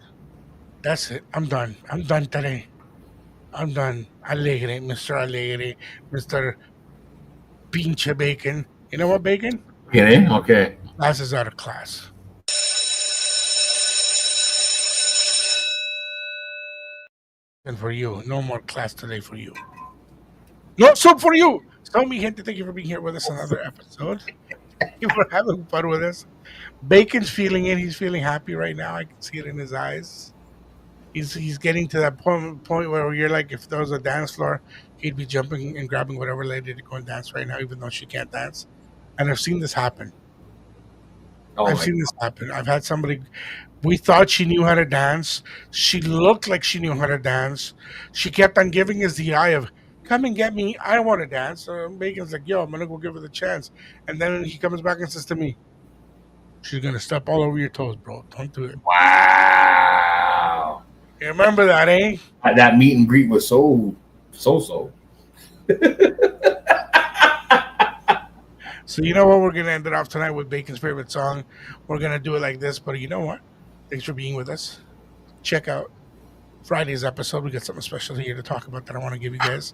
That's it. I'm done. I'm done today. I'm done. Alegre, Mr. Alegre, Mr. Pinche Bacon. You know what, Bacon? Yeah, okay. Class is out of class. And for you, no more class today for you. No soup for you. So, mi gente, thank you for being here with us on another episode. Thank you for having fun with us. Bacon's feeling it. He's feeling happy right now. I can see it in his eyes. He's getting to that point where you're like, if there was a dance floor, he'd be jumping and grabbing whatever lady to go and dance right now, even though she can't dance. And I've seen this happen. I've seen this happen. I've had somebody, we thought she knew how to dance. She looked like she knew how to dance. She kept on giving us the eye of, come and get me. I want to dance. So Bacon's like, yo, I'm going to go give her the chance. And then he comes back and says to me, she's going to step all over your toes, bro. Don't do it. Wow. You remember that, eh? That meet and greet was so. So you know what? We're going to end it off tonight with Bacon's favorite song. We're going to do it like this. But you know what? Thanks for being with us. Check out Friday's episode. We got something special here to talk about that I want to give you guys.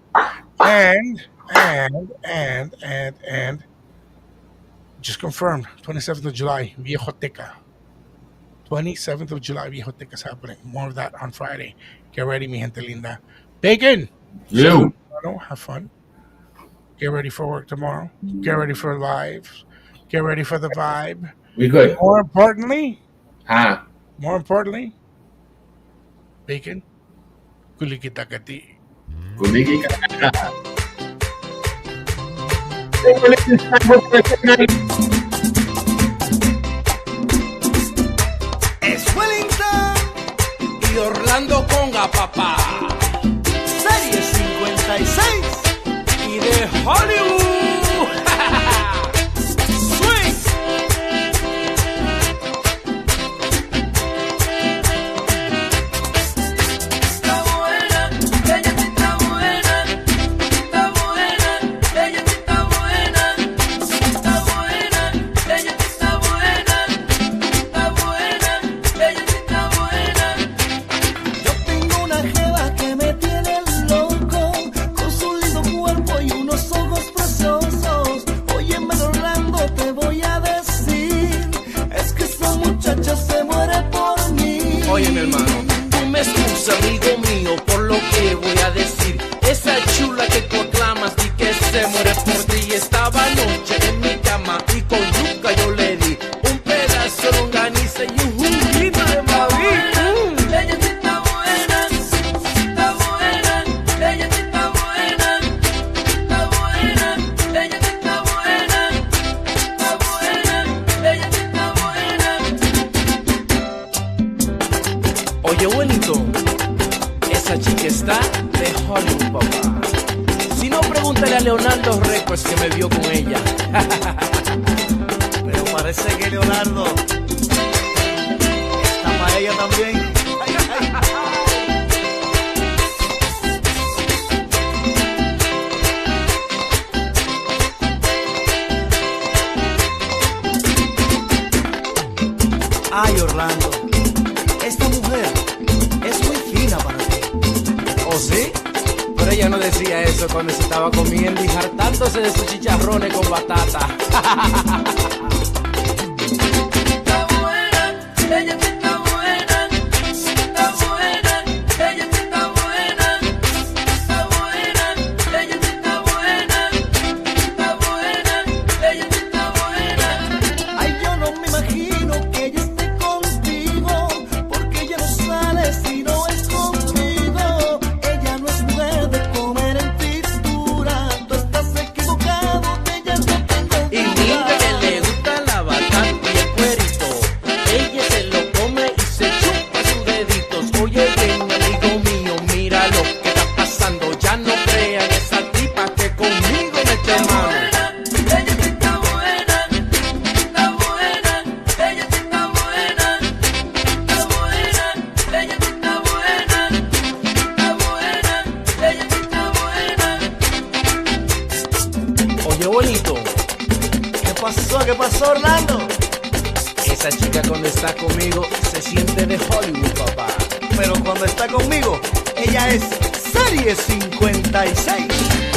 And just confirmed, 27th of July, Viejoteca. 27th of July, Viejoteca is happening. More of that on Friday. Get ready, mi gente linda. Bacon! You. Have fun. Get ready for work tomorrow. Get ready for live. Get ready for the vibe. We good. And more importantly, Bacon, kulikita kati. Es Wellington y Orlando Conga, papá. Serie 56 y de Hollywood. Swing. Está buena, ella sí está buena. Está buena, ella sí está buena. Está buena, ella sí está buena. Está buena, ella sí está buena. Yo tengo una jeva que me tiene loco, con su lindo cuerpo y unos ojos preciosos. Óyeme, Orlando, te voy a decir, es que esa muchacha se muere por mí. Oye, mi hermano, tú me excusas, amigo mío, por lo que voy a decir. Esa chula que proclamas y que se muere por ti. Estaba anoche en mi cama y con yuca yo le di un pedazo de longaniza y un juguito de maíz. Ella sí está buena, está buena, ella sí está buena, está buena, ella sí está buena, está buena, Oye, abuelito, esa chica está de Hollywood, papá. Si no, pregúntale a Leonardo Records que me vio con ella. Pero parece que Leonardo está para ella también. Ay, Orlando, esta mujer es muy fina para ti. ¿Oh, sí? Pero ella no decía eso cuando se estaba comiendo y hartándose de sus chicharrones con batata. Está buena, ella sí está buena. Está buena, ella sí está buena. Está buena, ella sí está buena. Está buena, ella sí está buena. Ay, yo no me imagino que ella esté contigo, porque ella no sale si no es contigo. Ella no es mujer de comer en fritura. Tú estás equivocado, de ella no tengo Y mira que le gusta la batata y el cuerito. Ella se lo come y se chupa sus deditos. Oye, bien, amigo mío, mira lo que está pasando. Ya no crean esa tipa que conmigo mete mano. Ella sí está buena. Está buena, ella sí está buena. Está buena, ella sí está buena. Está buena, ella sí está buena. Oye, abuelito, ¿Qué pasó, Orlando? esa chica cuando está conmigo se siente de Hollywood, papá. Pero cuando está conmigo, ella es Serie 56.